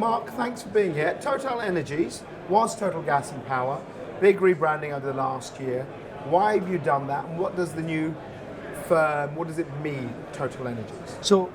Mark, thanks for being here. TotalEnergies was Total Gas and Power, big rebranding over the last year. Why have you done that, and what does the new firm, what does it mean, TotalEnergies? So,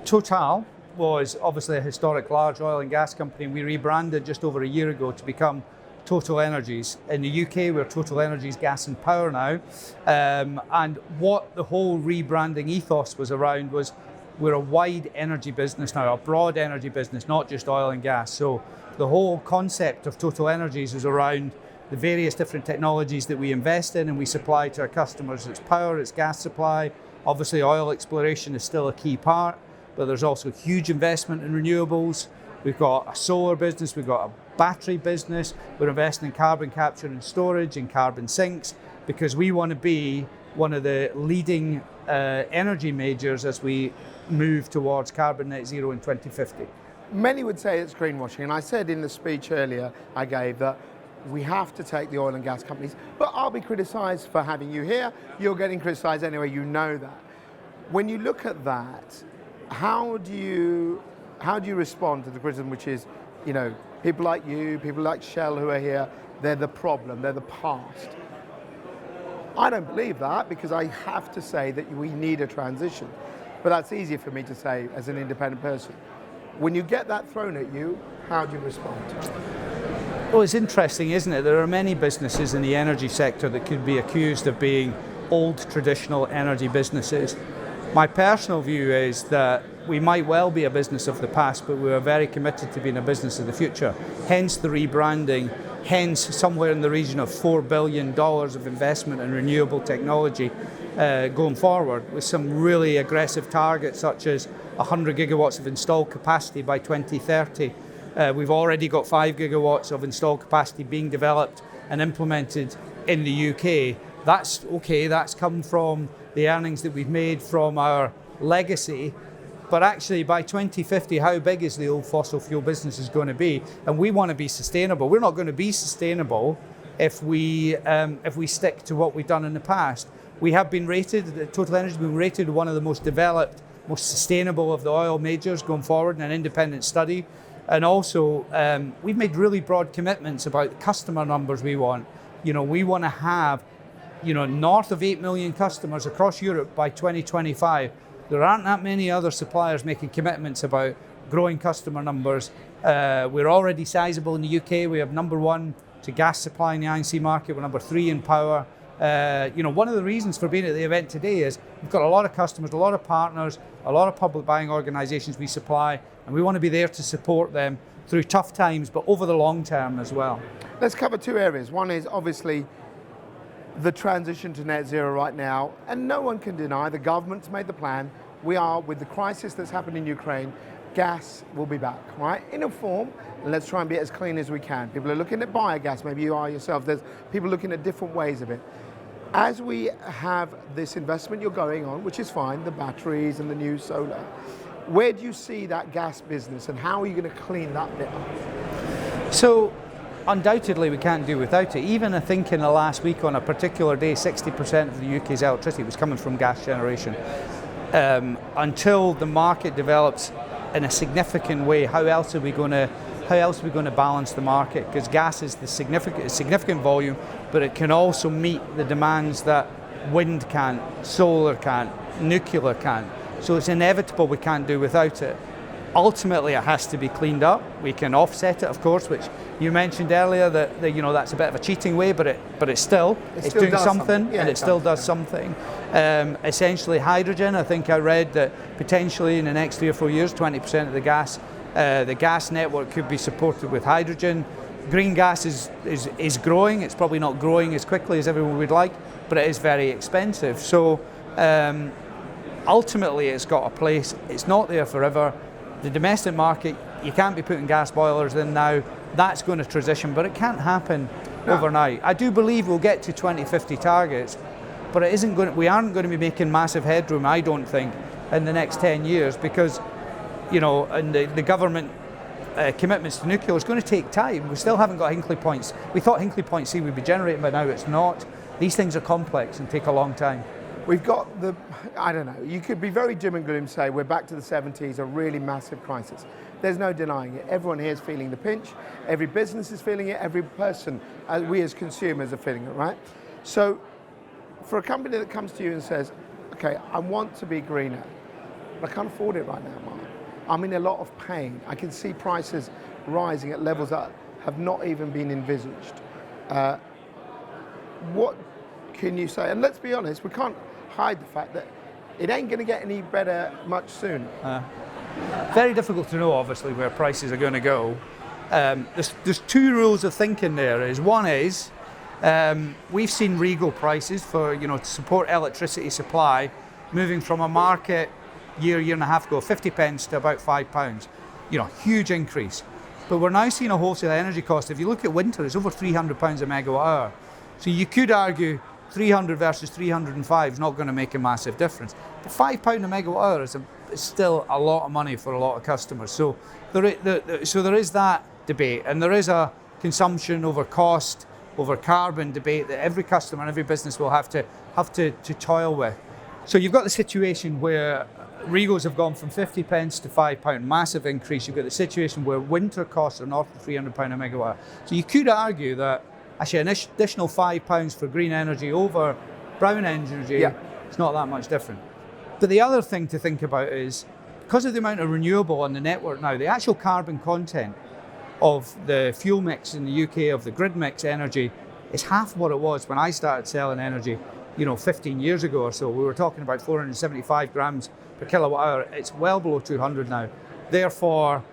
Total was obviously a historic large oil and gas company, and we rebranded just over a year ago to become TotalEnergies. In the UK, we're TotalEnergies Gas and Power now. And what the whole rebranding ethos was around was we're a wide energy business now, a broad energy business, not just oil and gas. So the whole concept of TotalEnergies is around the various different technologies that we invest in and we supply to our customers. It's power, it's gas supply. Obviously, oil exploration is still a key part, but there's also huge investment in renewables. We've got a solar business, we've got a battery business, we're investing in carbon capture and storage and carbon sinks because we want to be one of the leading energy majors as we move towards carbon net zero in 2050. Many would say it's greenwashing, and I said in the speech earlier I gave that we have to take the oil and gas companies, but I'll be criticised for having you here. You're getting criticised anyway, you know that. When you look at that, how do you respond to the criticism, which is, you know, people like you, people like Shell who are here, they're the problem, they're the past. I don't believe that because I have to say that we need a transition. But that's easier for me to say as an independent person. When you get that thrown at you, how do you respond? Well, it's interesting, isn't it? There are many businesses in the energy sector that could be accused of being old traditional energy businesses. My personal view is that we might well be a business of the past, but we are very committed to being a business of the future. Hence the rebranding, hence somewhere in the region of $4 billion of investment in renewable technology going forward, with some really aggressive targets such as 100 gigawatts of installed capacity by 2030. We've already got 5 gigawatts of installed capacity being developed and implemented in the UK. That's okay, that's come from the earnings that we've made from our legacy. But actually, by 2050, how big is the old fossil fuel business is going to be? And we want to be sustainable. We're not going to be sustainable if we stick to what we've done in the past. We have been rated, TotalEnergies has been rated one of the most developed, most sustainable of the oil majors going forward in an independent study. And also, we've made really broad commitments about the customer numbers we want. You know, we want to have, you know, north of 8 million customers across Europe by 2025. There aren't that many other suppliers making commitments about growing customer numbers. We're already sizable in the UK. We have number one to gas supply in the I&C market. We're number 3 in power. You know, one of the reasons for being at the event today is we've got a lot of customers, a lot of partners, a lot of public buying organisations we supply, and we want to be there to support them through tough times, but over the long term as well. Let's cover two areas. One is obviously the transition to net zero right now, and no one can deny the government's made the plan. We are, with the crisis that's happened in Ukraine, gas will be back, right? In a form, and let's try and be as clean as we can. People are looking at biogas, maybe you are yourself. There's people looking at different ways of it. As we have this investment you're going on, which is fine, the batteries and the new solar, where do you see that gas business and how are you going to clean that bit up? So, undoubtedly we can't do without it. Even I think in the last week on a particular day, 60% of the UK's electricity was coming from gas generation. Until the market develops in a significant way, how else are we going to balance the market? Because gas is the significant volume, but it can also meet the demands that wind can't, solar can't, nuclear can't. So it's inevitable we can't do without it. Ultimately, it has to be cleaned up. We can offset it, of course, which you mentioned earlier that you know that's a bit of a cheating way, but it's still doing something, yeah, and it still does something. Essentially, hydrogen. I think I read that potentially in the next 3 or 4 years, 20% of the gas network could be supported with hydrogen. Green gas is growing. It's probably not growing as quickly as everyone would like, but it is very expensive. So ultimately, it's got a place. It's not there forever. The domestic market, you can't be putting gas boilers in now. That's going to transition, but it can't happen overnight. I do believe we'll get to 2050 targets, but we aren't going to be making massive headroom, I don't think, in the next 10 years because, you know, and the government commitments to nuclear is going to take time. We still haven't got Hinkley Points. We thought Hinkley Point C would be generating by now. It's not. These things are complex and take a long time. We've got I don't know, you could be very doom and gloom, say we're back to the 70s, a really massive crisis. There's no denying it. Everyone here is feeling the pinch. Every business is feeling it. Every person, we as consumers are feeling it, right? So for a company that comes to you and says, okay, I want to be greener, but I can't afford it right now, Mark. I'm in a lot of pain. I can see prices rising at levels that have not even been envisaged. What can you say? And let's be honest, we can't hide the fact that it ain't going to get any better much sooner. Very difficult to know, obviously, where prices are going to go. There's two rules of thinking there. One is, we've seen regal prices for, to support electricity supply moving from a market year and a half ago, 50 pence to about £5. Huge increase. But we're now seeing a wholesale energy cost. If you look at winter, it's over £300 a megawatt hour. So you could argue 300 versus 305 is not going to make a massive difference. But £5 a megawatt hour is still a lot of money for a lot of customers. So there is that debate, and there is a consumption over cost, over carbon debate that every customer and every business will have to toil with. So you've got the situation where regals have gone from 50 pence to £5, massive increase. You've got the situation where winter costs are north of £300 a megawatt hour. So you could argue that actually an additional £5 for green energy over brown energy, it's not that much different. But the other thing to think about is, because of the amount of renewable on the network now, the actual carbon content of the fuel mix in the UK, of the grid mix energy, is half what it was when I started selling energy, 15 years ago or so. We were talking about 475 grams per kilowatt hour. It's well below 200 now. Therefore,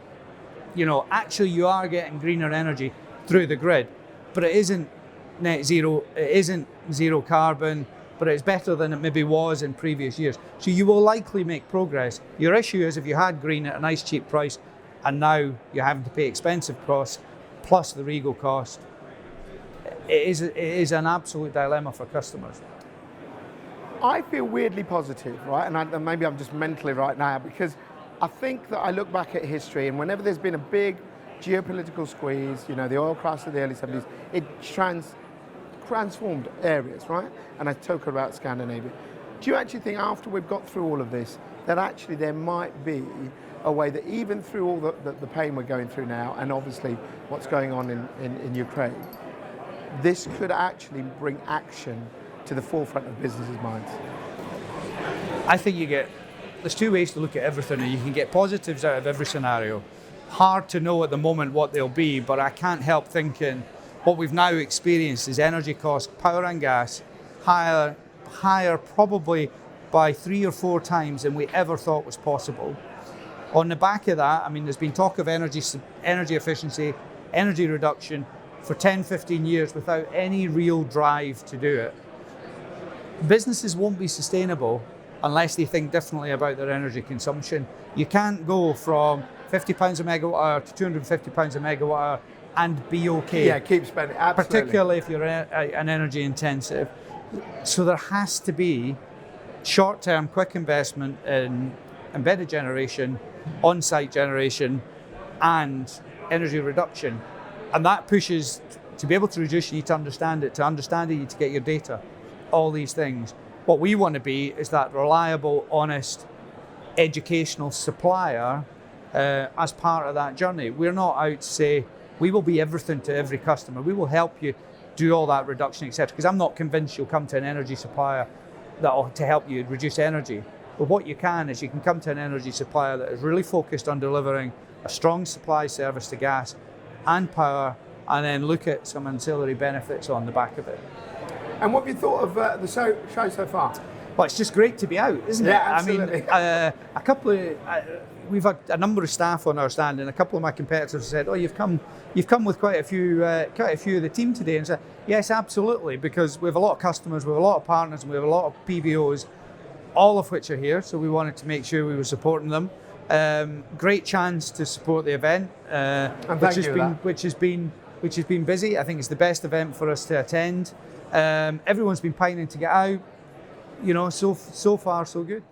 actually you are getting greener energy through the grid, but it isn't net zero, it isn't zero carbon, but it's better than it maybe was in previous years. So you will likely make progress. Your issue is if you had green at a nice cheap price and now you're having to pay expensive costs plus the regal cost, it is an absolute dilemma for customers. I feel weirdly positive, right? And maybe I'm just mentally right now, because I think that I look back at history, and whenever there's been a big geopolitical squeeze, the oil crash of the early 70s, it transformed areas, right? And I talk about Scandinavia. Do you actually think after we've got through all of this, that actually there might be a way that even through all the pain we're going through now, and obviously what's going on in Ukraine, this could actually bring action to the forefront of businesses' minds? I think there's two ways to look at everything, and you can get positives out of every scenario. Hard to know at the moment what they'll be, but I can't help thinking what we've now experienced is energy costs, power and gas, higher probably by 3 or 4 times than we ever thought was possible. On the back of that, there's been talk of energy efficiency, energy reduction for 10, 15 years without any real drive to do it. Businesses won't be sustainable unless they think differently about their energy consumption. You can't go from £50 a megawatt hour to £250 a megawatt hour and be okay. Yeah, keep spending, absolutely. Particularly if you're an energy intensive. So there has to be short-term, quick investment in embedded generation, on-site generation, and energy reduction. And that pushes, to be able to reduce, you need to understand it. To understand it, you need to get your data. All these things. What we want to be is that reliable, honest, educational supplier as part of that journey. We're not out to say, we will be everything to every customer. We will help you do all that reduction, etc. Because I'm not convinced you'll come to an energy supplier to help you reduce energy. But what you can come to an energy supplier that is really focused on delivering a strong supply service to gas and power, and then look at some ancillary benefits on the back of it. And what have you thought of the show so far? Well, it's just great to be out, isn't it? Yeah, absolutely. We've had a number of staff on our stand, and a couple of my competitors said, "Oh, you've come with quite a few of the team today." And I said, "Yes, absolutely, because we have a lot of customers, we have a lot of partners, and we have a lot of PBOs, all of which are here. So we wanted to make sure we were supporting them. Great chance to support the event, which has been busy. I think it's the best event for us to attend. Everyone's been pining to get out. So far so good."